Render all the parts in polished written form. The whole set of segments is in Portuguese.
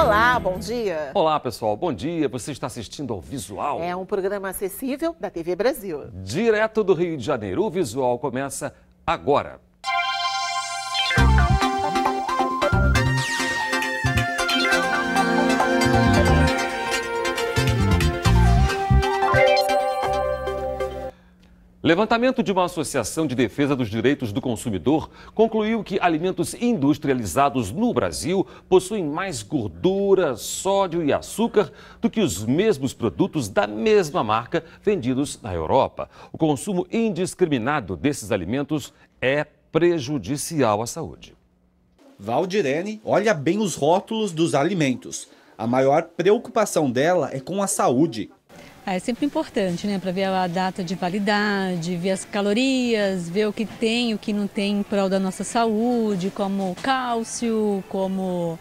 Olá, bom dia. Olá, pessoal, bom dia. Você está assistindo ao Visual. É um programa acessível da TV Brasil. Direto do Rio de Janeiro, o Visual começa agora. Levantamento de uma associação de defesa dos direitos do consumidor concluiu que alimentos industrializados no Brasil possuem mais gordura, sódio e açúcar do que os mesmos produtos da mesma marca vendidos na Europa. O consumo indiscriminado desses alimentos é prejudicial à saúde. Valdirene olha bem os rótulos dos alimentos. A maior preocupação dela é com a saúde. É sempre importante, né, para ver a data de validade, ver as calorias, ver o que tem, o que não tem em prol da nossa saúde, como cálcio, como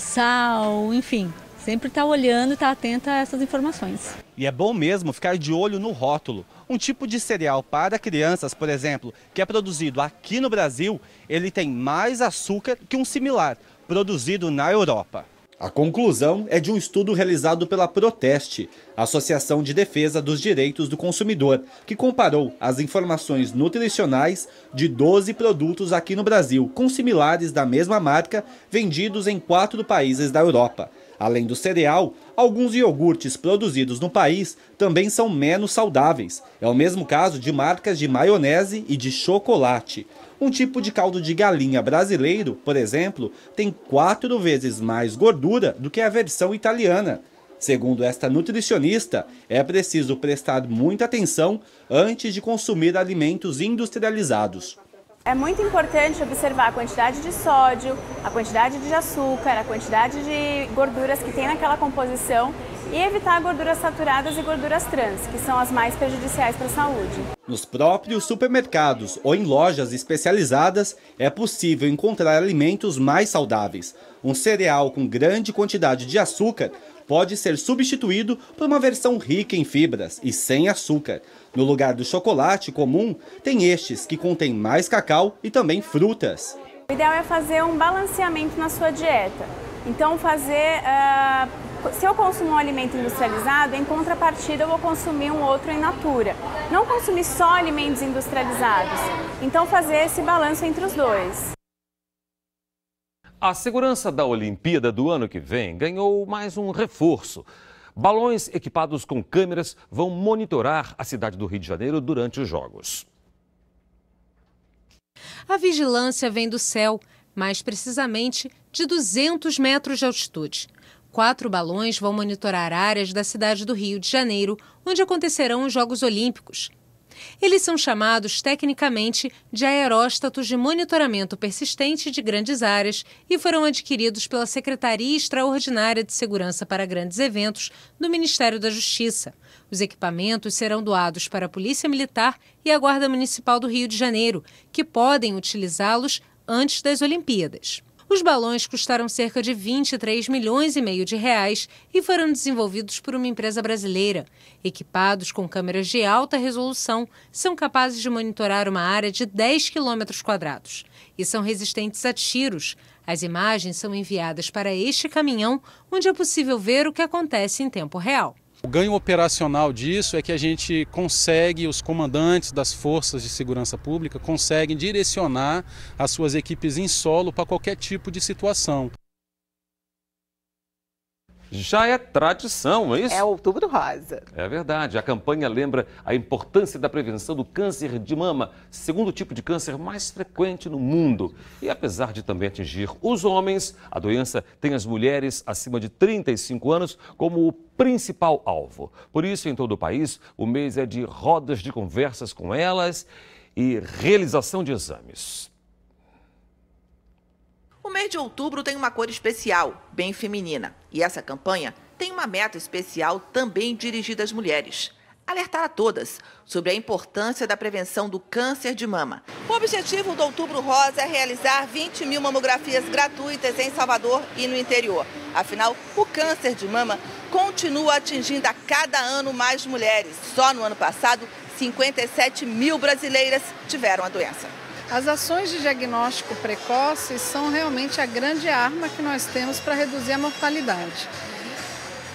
sal, enfim. Sempre está olhando e está atenta a essas informações. E é bom mesmo ficar de olho no rótulo. Um tipo de cereal para crianças, por exemplo, que é produzido aqui no Brasil, ele tem mais açúcar que um similar, produzido na Europa. A conclusão é de um estudo realizado pela Proteste, Associação de Defesa dos Direitos do Consumidor, que comparou as informações nutricionais de 12 produtos aqui no Brasil, com similares da mesma marca, vendidos em 4 países da Europa. Além do cereal, alguns iogurtes produzidos no país também são menos saudáveis. É o mesmo caso de marcas de maionese e de chocolate. Um tipo de caldo de galinha brasileiro, por exemplo, tem 4 vezes mais gordura do que a versão italiana. Segundo esta nutricionista, é preciso prestar muita atenção antes de consumir alimentos industrializados. É muito importante observar a quantidade de sódio, a quantidade de açúcar, a quantidade de gorduras que tem naquela composição e evitar gorduras saturadas e gorduras trans, que são as mais prejudiciais para a saúde. Nos próprios supermercados ou em lojas especializadas é possível encontrar alimentos mais saudáveis. Um cereal com grande quantidade de açúcar pode ser substituído por uma versão rica em fibras e sem açúcar. No lugar do chocolate comum, tem estes que contêm mais cacau e também frutas. O ideal é fazer um balanceamento na sua dieta. Então se eu consumo um alimento industrializado, em contrapartida eu vou consumir um outro in natura. Não consumir só alimentos industrializados. Então fazer esse balanço entre os dois. A segurança da Olimpíada do ano que vem ganhou mais um reforço. Balões equipados com câmeras vão monitorar a cidade do Rio de Janeiro durante os Jogos. A vigilância vem do céu, mais precisamente de 200 metros de altitude. 4 balões vão monitorar áreas da cidade do Rio de Janeiro, onde acontecerão os Jogos Olímpicos. Eles são chamados tecnicamente de aeróstatos de monitoramento persistente de grandes áreas e foram adquiridos pela Secretaria Extraordinária de Segurança para Grandes Eventos do Ministério da Justiça. Os equipamentos serão doados para a Polícia Militar e a Guarda Municipal do Rio de Janeiro, que podem utilizá-los antes das Olimpíadas. Os balões custaram cerca de 23,5 milhões de reais e foram desenvolvidos por uma empresa brasileira. Equipados com câmeras de alta resolução, são capazes de monitorar uma área de 10 km² e são resistentes a tiros. As imagens são enviadas para este caminhão, onde é possível ver o que acontece em tempo real. O ganho operacional disso é que a gente consegue, os comandantes das forças de segurança pública conseguem direcionar as suas equipes em solo para qualquer tipo de situação. Já é tradição, não é isso? É Outubro Rosa. É verdade. A campanha lembra a importância da prevenção do câncer de mama, segundo tipo de câncer mais frequente no mundo. E apesar de também atingir os homens, a doença tem as mulheres acima de 35 anos como o principal alvo. Por isso, em todo o país, o mês é de rodas de conversas com elas e realização de exames. O mês de outubro tem uma cor especial, bem feminina. E essa campanha tem uma meta especial também dirigida às mulheres. Alertar a todas sobre a importância da prevenção do câncer de mama. O objetivo do Outubro Rosa é realizar 20 mil mamografias gratuitas em Salvador e no interior. Afinal, o câncer de mama continua atingindo a cada ano mais mulheres. Só no ano passado, 57 mil brasileiras tiveram a doença. As ações de diagnóstico precoce são realmente a grande arma que nós temos para reduzir a mortalidade.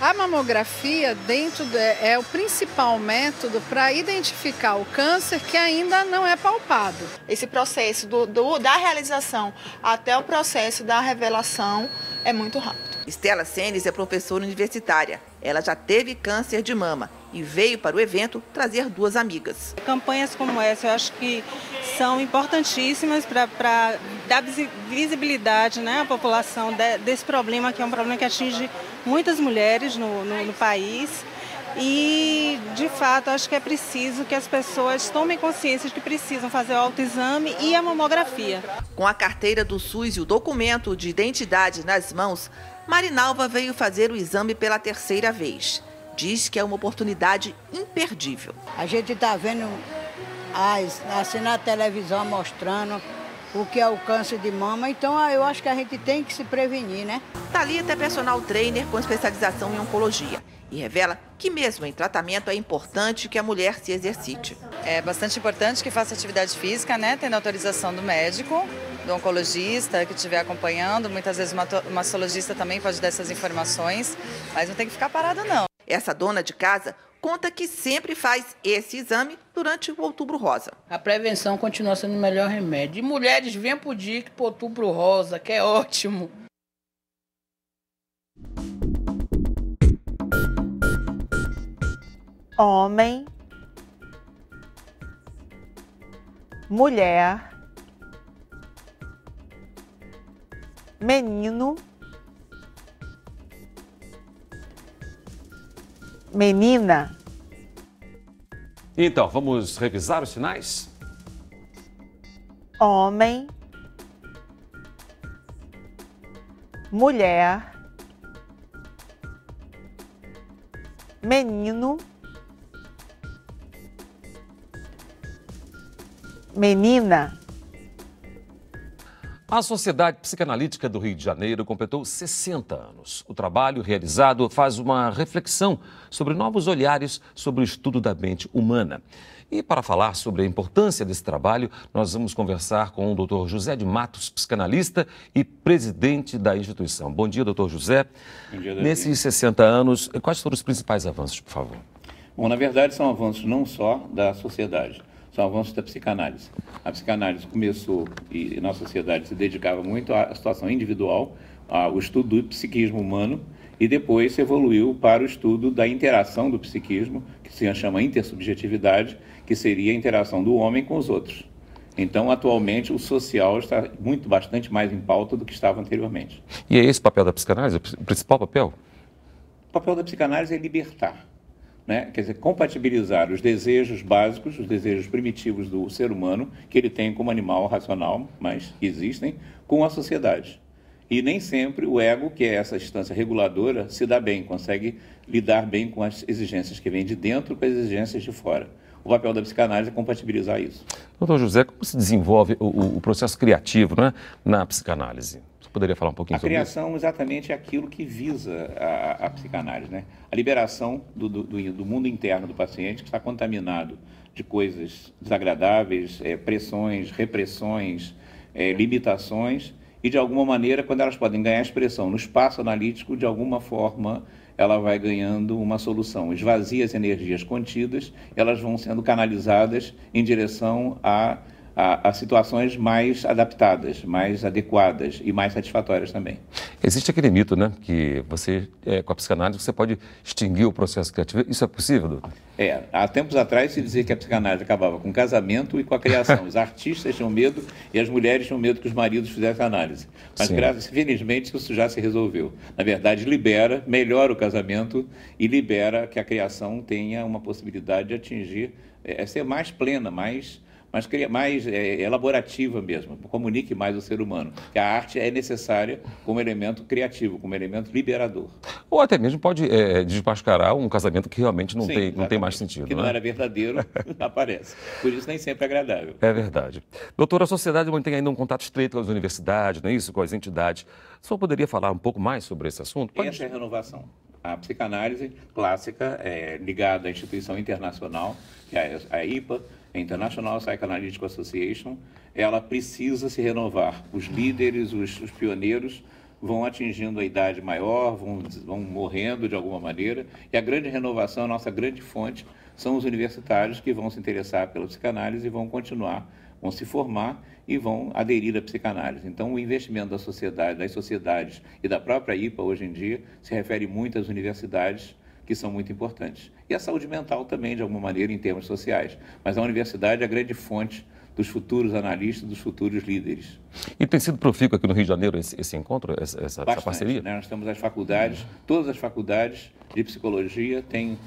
A mamografia é o principal método para identificar o câncer que ainda não é palpado. Esse processo da realização até o processo da revelação é muito rápido. Estela Senes é professora universitária. Ela já teve câncer de mama e veio para o evento trazer 2 amigas. Campanhas como essa eu acho que são importantíssimas para dar visibilidade, né, à população desse problema, que é um problema que atinge muitas mulheres no país. E, de fato, acho que é preciso que as pessoas tomem consciência de que precisam fazer o autoexame e a mamografia. Com a carteira do SUS e o documento de identidade nas mãos, Marinalva veio fazer o exame pela 3ª vez. Diz que é uma oportunidade imperdível. A gente está vendo assim na televisão mostrando o que é o câncer de mama, então eu acho que a gente tem que se prevenir, né? Thalita é personal trainer com especialização em oncologia e revela que mesmo em tratamento é importante que a mulher se exercite. É bastante importante que faça atividade física, né? Tendo autorização do médico, do oncologista que estiver acompanhando. Muitas vezes o mastologista também pode dar essas informações, mas não tem que ficar parado não. Essa dona de casa conta que sempre faz esse exame durante o Outubro Rosa. A prevenção continua sendo o melhor remédio. E mulheres, venham pro dia pro Outubro Rosa, que é ótimo. Homem, mulher, menino, menina. Então, vamos revisar os sinais? Homem, mulher, menino, menina. A Sociedade Psicanalítica do Rio de Janeiro completou 60 anos. O trabalho realizado faz uma reflexão sobre novos olhares sobre o estudo da mente humana. E para falar sobre a importância desse trabalho, nós vamos conversar com o Dr. José de Matos, psicanalista e presidente da instituição. Bom dia, Dr. José. Bom dia, Davi. Nesses 60 anos, quais foram os principais avanços, por favor? Bom, na verdade, são avanços não só da sociedade, são avanços da psicanálise. A psicanálise começou, e na sociedade se dedicava muito à situação individual, ao estudo do psiquismo humano, e depois se evoluiu para o estudo da interação do psiquismo, que se chama intersubjetividade, que seria a interação do homem com os outros. Então, atualmente, o social está bastante mais em pauta do que estava anteriormente. E é esse o papel da psicanálise, o principal papel? O papel da psicanálise é libertar. Né? Quer dizer, compatibilizar os desejos básicos, os desejos primitivos do ser humano, que ele tem como animal racional, mas existem, com a sociedade. E nem sempre o ego, que é essa instância reguladora, se dá bem, consegue lidar bem com as exigências que vêm de dentro com as exigências de fora. O papel da psicanálise é compatibilizar isso. Doutor José, como se desenvolve o processo criativo, né, na psicanálise? Você poderia falar um pouquinho sobre isso? A criação exatamente é aquilo que visa a psicanálise, né? A liberação do mundo interno do paciente, que está contaminado de coisas desagradáveis, pressões, repressões, limitações, e de alguma maneira, quando elas podem ganhar expressão no espaço analítico, de alguma forma ela vai ganhando uma solução. Esvazia as energias contidas, elas vão sendo canalizadas em direção a situações mais adaptadas, mais adequadas e mais satisfatórias também. Existe aquele mito, né, que você, com a psicanálise, você pode extinguir o processo criativo. Isso é possível, doutor? Há tempos atrás se dizia que a psicanálise acabava com o casamento e com a criação. Os artistas tinham medo e as mulheres tinham medo que os maridos fizessem análise. Mas, felizmente, isso já se resolveu. Na verdade, melhora o casamento e libera que a criação tenha uma possibilidade de atingir, ser mais plena, mais elaborativa mesmo, comunique mais o ser humano. Que a arte é necessária como elemento criativo, como elemento liberador. Ou até mesmo pode desmascarar um casamento que realmente não tem mais sentido. Que não era verdadeiro, aparece. Por isso nem sempre é agradável. É verdade. Doutora, a sociedade mantém ainda um contato estreito com as universidades, não é isso? Com as entidades. O senhor poderia falar um pouco mais sobre esse assunto? Essa é a renovação. A psicanálise clássica é ligada à instituição internacional, que é a IPA, a International Psychoanalytic Association, ela precisa se renovar. Os líderes, os pioneiros vão atingindo a idade maior, vão morrendo de alguma maneira, e a grande renovação, a nossa grande fonte, são os universitários que vão se interessar pela psicanálise e vão continuar, vão se formar e vão aderir à psicanálise. Então, o investimento da sociedade, das sociedades e da própria IPA hoje em dia se refere muito às universidades, que são muito importantes. E a saúde mental também, de alguma maneira, em termos sociais. Mas a universidade é a grande fonte dos futuros analistas, dos futuros líderes. E tem sido profícuo aqui no Rio de Janeiro esse encontro, essa parceria? Né? Nós temos as faculdades, todas as faculdades de psicologia têm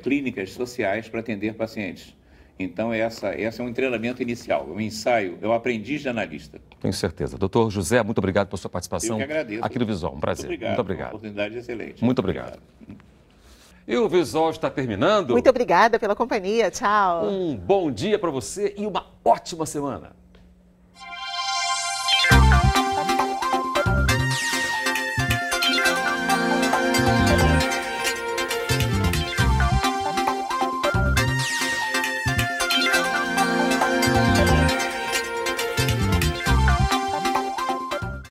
clínicas sociais para atender pacientes. Então, essa é um treinamento inicial, um ensaio, é o aprendiz de analista. Tenho certeza. Doutor José, muito obrigado pela sua participação. Eu que agradeço. Aqui no Visual. Um prazer. Muito obrigado. Uma oportunidade excelente. Muito obrigado. E o Visual está terminando. Muito obrigada pela companhia. Tchau. Um bom dia para você e uma ótima semana.